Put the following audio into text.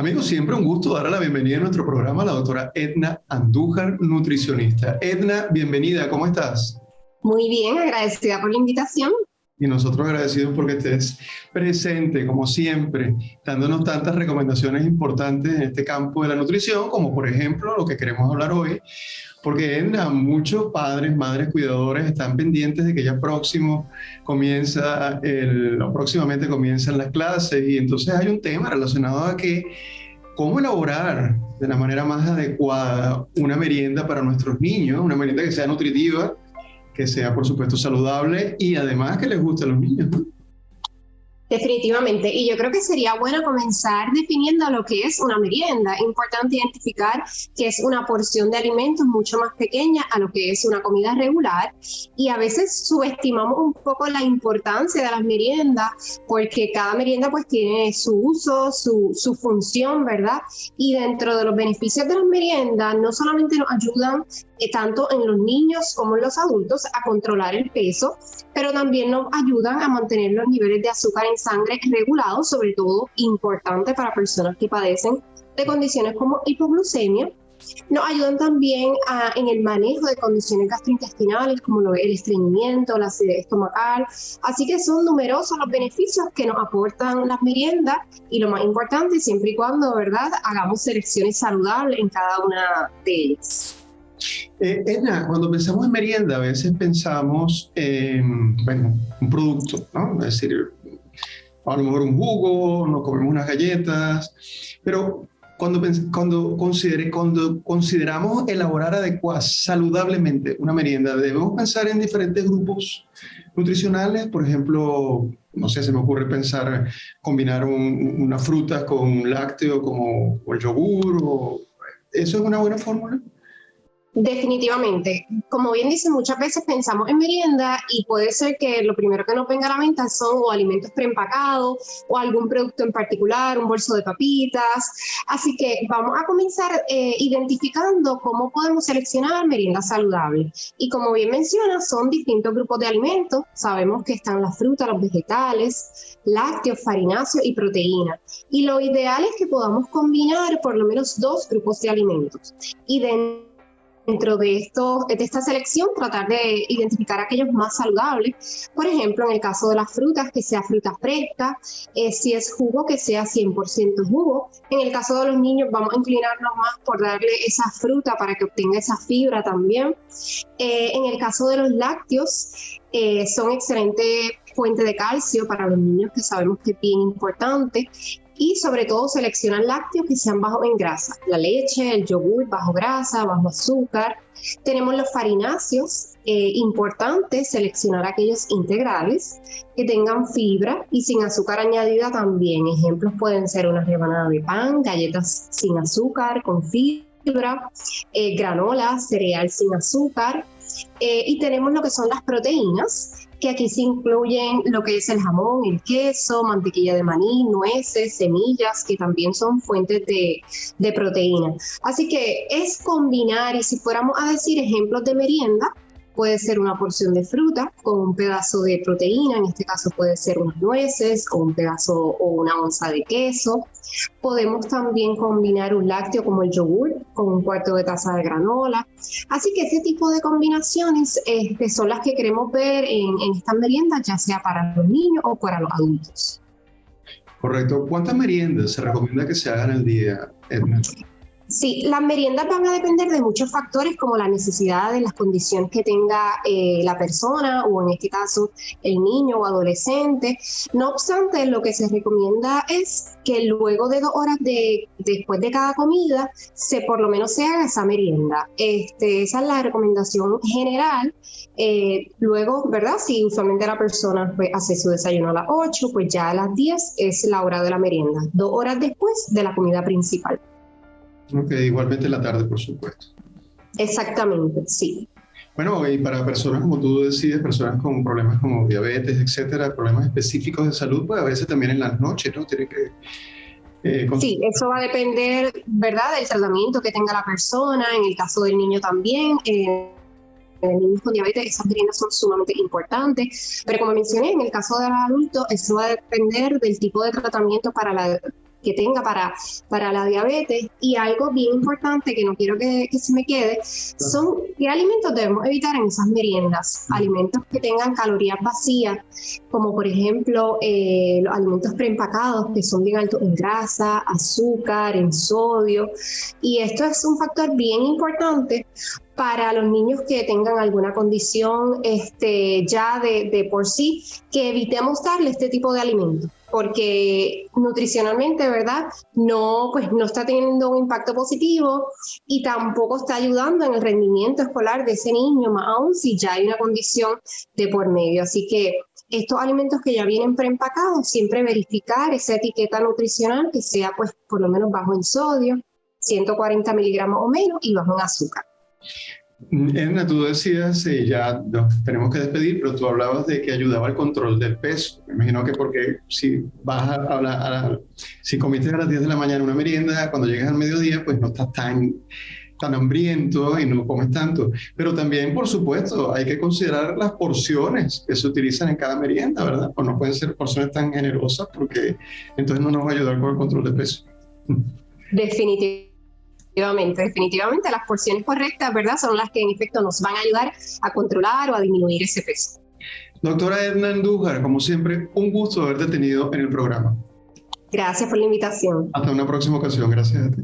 Amigos, siempre un gusto dar la bienvenida a nuestro programa a la doctora Edna Andújar, nutricionista. Edna, bienvenida, ¿cómo estás? Muy bien, agradecida por la invitación. Y nosotros agradecidos porque estés presente, como siempre, dándonos tantas recomendaciones importantes en este campo de la nutrición, como por ejemplo lo que queremos hablar hoy, porque Edna, muchos padres, madres, cuidadores están pendientes de que ya próximamente comienzan las clases y entonces hay un tema relacionado a que cómo elaborar de la manera más adecuada una merienda para nuestros niños, una merienda que sea nutritiva, que sea por supuesto saludable y además que les guste a los niños, ¿no? Definitivamente, y yo creo que sería bueno comenzar definiendo lo que es una merienda. Es importante identificar que es una porción de alimentos mucho más pequeña a lo que es una comida regular, y a veces subestimamos un poco la importancia de las meriendas porque cada merienda pues tiene su uso, su función, ¿verdad? Y dentro de los beneficios de las meriendas no solamente nos ayudan tanto en los niños como en los adultos a controlar el peso, pero también nos ayudan a mantener los niveles de azúcar en sangre regulados, sobre todo importante para personas que padecen de condiciones como hipoglucemia. Nos ayudan también en el manejo de condiciones gastrointestinales como el estreñimiento, la acidez estomacal. Así que son numerosos los beneficios que nos aportan las meriendas y lo más importante, siempre y cuando, ¿verdad?, hagamos selecciones saludables en cada una de ellas. Edna, cuando pensamos en merienda, a veces pensamos en, un producto, ¿no? Es decir, a lo mejor un jugo, nos comemos unas galletas, pero cuando consideramos elaborar saludablemente una merienda, debemos pensar en diferentes grupos nutricionales. Por ejemplo, no sé, se me ocurre pensar combinar unas frutas con un lácteo como o el yogur, ¿eso es una buena fórmula? Definitivamente. Como bien dice, muchas veces pensamos en merienda y puede ser que lo primero que nos venga a la mente son o alimentos preempacados o algún producto en particular, un bolso de papitas. Así que vamos a comenzar identificando cómo podemos seleccionar meriendas saludables. Y como bien menciona, son distintos grupos de alimentos. Sabemos que están las frutas, los vegetales, lácteos, farináceos y proteínas. Y lo ideal es que podamos combinar por lo menos 2 grupos de alimentos. Y dentro de esta selección, tratar de identificar aquellos más saludables. Por ejemplo, en el caso de las frutas, que sea fruta fresca, si es jugo, que sea 100% jugo. En el caso de los niños, vamos a inclinarnos más por darle esa fruta para que obtenga esa fibra también. En el caso de los lácteos, son excelente fuente de calcio para los niños, que sabemos que es bien importante. Y sobre todo seleccionar lácteos que sean bajos en grasa, la leche, el yogur bajo grasa, bajo azúcar. Tenemos los farináceos, importante seleccionar aquellos integrales que tengan fibra y sin azúcar añadida también. Ejemplos pueden ser una rebanada de pan, galletas sin azúcar con fibra, granola, cereal sin azúcar. Y tenemos lo que son las proteínas, que aquí se incluyen lo que es el jamón, el queso, mantequilla de maní, nueces, semillas, que también son fuentes de proteína. Así que es combinar, y si fuéramos a decir ejemplos de merienda, puede ser una porción de fruta con un pedazo de proteína, en este caso puede ser unas nueces o un pedazo o una onza de queso. Podemos también combinar un lácteo como el yogur con un cuarto de taza de granola. Así que ese tipo de combinaciones son las que queremos ver en estas meriendas, ya sea para los niños o para los adultos. Correcto. ¿Cuántas meriendas se recomienda que se hagan al día, Edna? Sí, las meriendas van a depender de muchos factores como las necesidades, las condiciones que tenga la persona o en este caso el niño o adolescente. No obstante, lo que se recomienda es que luego de 2 horas después de cada comida, por lo menos se haga esa merienda. Esa es la recomendación general. Luego, ¿verdad? Si usualmente la persona pues, hace su desayuno a las 8, pues ya a las 10 es la hora de la merienda, 2 horas después de la comida principal. Ok, igualmente en la tarde, por supuesto. Exactamente, sí. Bueno, y para personas como tú decides, personas con problemas como diabetes, etcétera, problemas específicos de salud, pues a veces también en las noches, ¿no? Tiene que sí, eso va a depender, ¿verdad?, del tratamiento que tenga la persona. En el caso del niño también, niños con diabetes, esas meriendas son sumamente importantes. Pero como mencioné, en el caso del adulto, eso va a depender del tipo de tratamiento para que tenga para la diabetes. Y algo bien importante que no quiero que se me quede, son qué alimentos debemos evitar en esas meriendas. Alimentos que tengan calorías vacías, como por ejemplo los alimentos preempacados, que son bien altos en grasa, azúcar, en sodio. Y esto es un factor bien importante para los niños que tengan alguna condición ya de por sí, que evitemos darle este tipo de alimentos, porque nutricionalmente, ¿verdad? No está teniendo un impacto positivo y tampoco está ayudando en el rendimiento escolar de ese niño, más aún si ya hay una condición de por medio. Así que estos alimentos que ya vienen preempacados, siempre verificar esa etiqueta nutricional que sea pues por lo menos bajo en sodio, 140 miligramos o menos, y bajo en azúcar. Edna, tú decías, ya nos tenemos que despedir, pero tú hablabas de que ayudaba al control del peso. Me imagino que porque si vas si comiste a las 10 de la mañana una merienda, cuando llegas al mediodía, pues no estás tan hambriento y no comes tanto. Pero también, por supuesto, hay que considerar las porciones que se utilizan en cada merienda, ¿verdad? Pues no pueden ser porciones tan generosas porque entonces no nos va a ayudar con el control de peso. Definitivamente las porciones correctas, ¿verdad? Son las que en efecto nos van a ayudar a controlar o a disminuir ese peso. Doctora Edna Andújar, como siempre, un gusto haberte tenido en el programa. Gracias por la invitación. Hasta una próxima ocasión. Gracias a ti.